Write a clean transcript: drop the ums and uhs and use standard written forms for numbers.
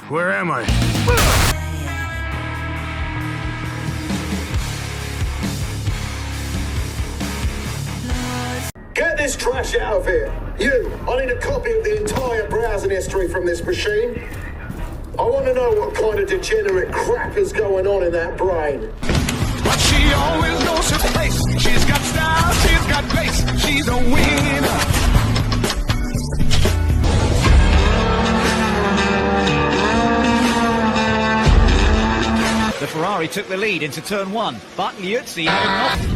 Where am I? Get this trash out of here. You, I need a copy of the entire browsing history from this machine. I want to know what kind of degenerate crap is going on in that brain. But she always knows her place. She's got style, she's got grace. She's a winner. The Ferrari took the lead into turn one, but Liuzzi had enough.